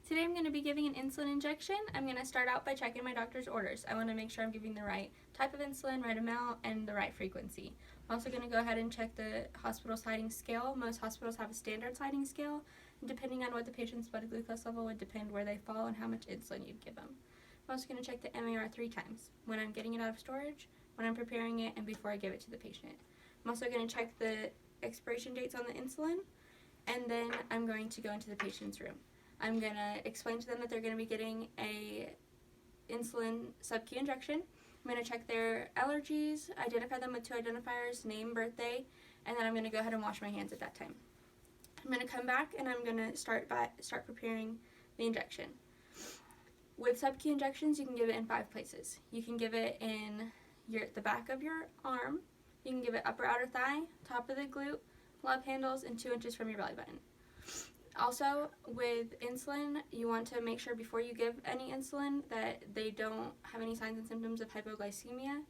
Today I'm going to be giving an insulin injection. I'm going to start out by checking my doctor's orders. I want to make sure I'm giving the right type of insulin, right amount, and the right frequency. I'm also going to go ahead and check the hospital sliding scale. Most hospitals have a standard sliding scale, and depending on what the patient's blood glucose level would depend where they fall and how much insulin you'd give them. I'm also going to check the MAR 3 times, when I'm getting it out of storage, when I'm preparing it, and before I give it to the patient. I'm also going to check the expiration dates on the insulin, and then I'm going to go into the patient's room. I'm going to explain to them that they're going to be getting a insulin sub-Q injection. I'm going to check their allergies, identify them with 2 identifiers, name, birthday, and then I'm going to go ahead and wash my hands at that time. I'm going to come back and I'm going to start preparing the injection. With sub-Q injections, you can give it in 5 places. You can give it in the back of your arm, you can give it upper outer thigh, top of the glute, love handles, and 2 inches from your belly button. Also, with insulin, you want to make sure before you give any insulin that they don't have any signs and symptoms of hypoglycemia.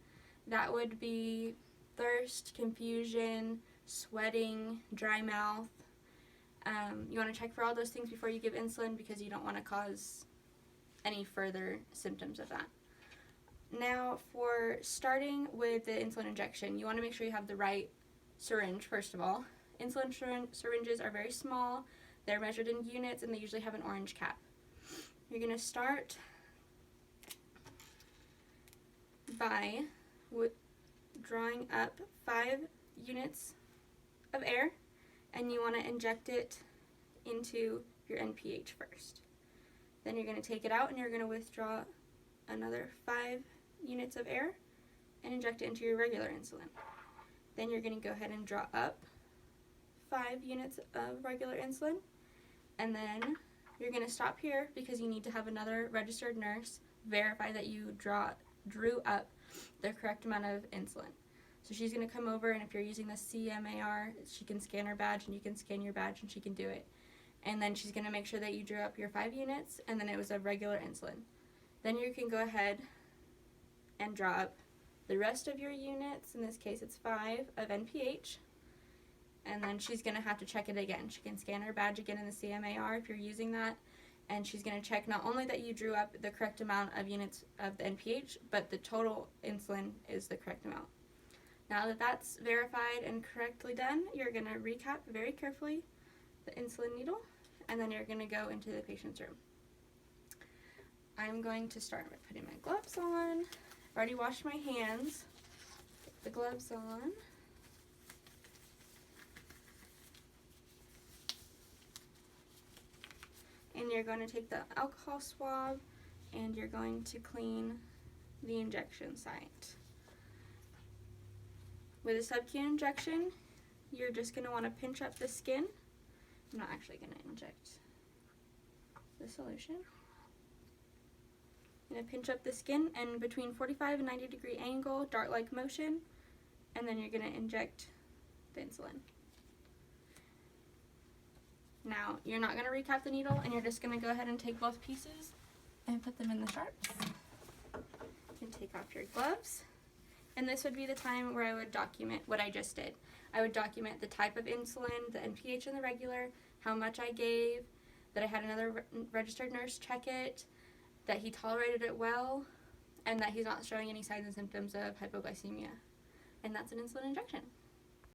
That would be thirst, confusion, sweating, dry mouth. You want to check for all those things before you give insulin because you don't want to cause any further symptoms of that. Now, for starting with the insulin injection, you want to make sure you have the right syringe, first of all. Insulin syringes are very small. They're measured in units, and they usually have an orange cap. You're going to start by drawing up 5 units of air, and you want to inject it into your NPH first. Then you're going to take it out, and you're going to withdraw another 5 units of air and inject it into your regular insulin. Then you're going to go ahead and draw up 5 units of regular insulin. And then you're going to stop here because you need to have another registered nurse verify that you drew up the correct amount of insulin. So she's going to come over, and if you're using the CMAR, she can scan her badge, and you can scan your badge, and she can do it. And then she's going to make sure that you drew up your 5 units, and then it was a regular insulin. Then you can go ahead and draw up the rest of your units, in this case it's 5, of NPH. And then she's going to have to check it again. She can scan her badge again in the CMAR if you're using that, and she's going to check not only that you drew up the correct amount of units of the NPH, but the total insulin is the correct amount. Now that that's verified and correctly done, you're going to recap very carefully the insulin needle, and then you're going to go into the patient's room. I'm going to start by putting my gloves on. I've already washed my hands. Put the gloves on. And you're going to take the alcohol swab and you're going to clean the injection site. With a sub-Q injection, you're just going to want to pinch up the skin. I'm not actually going to inject the solution. I'm going to pinch up the skin and between 45 and 90 degree angle, dart-like motion, and then you're going to inject the insulin. Now, you're not going to recap the needle, and you're just going to go ahead and take both pieces and put them in the sharps. You can take off your gloves. And this would be the time where I would document what I just did. I would document the type of insulin, the NPH and the regular, how much I gave, that I had another registered nurse check it, that he tolerated it well, and that he's not showing any signs and symptoms of hypoglycemia. And that's an insulin injection.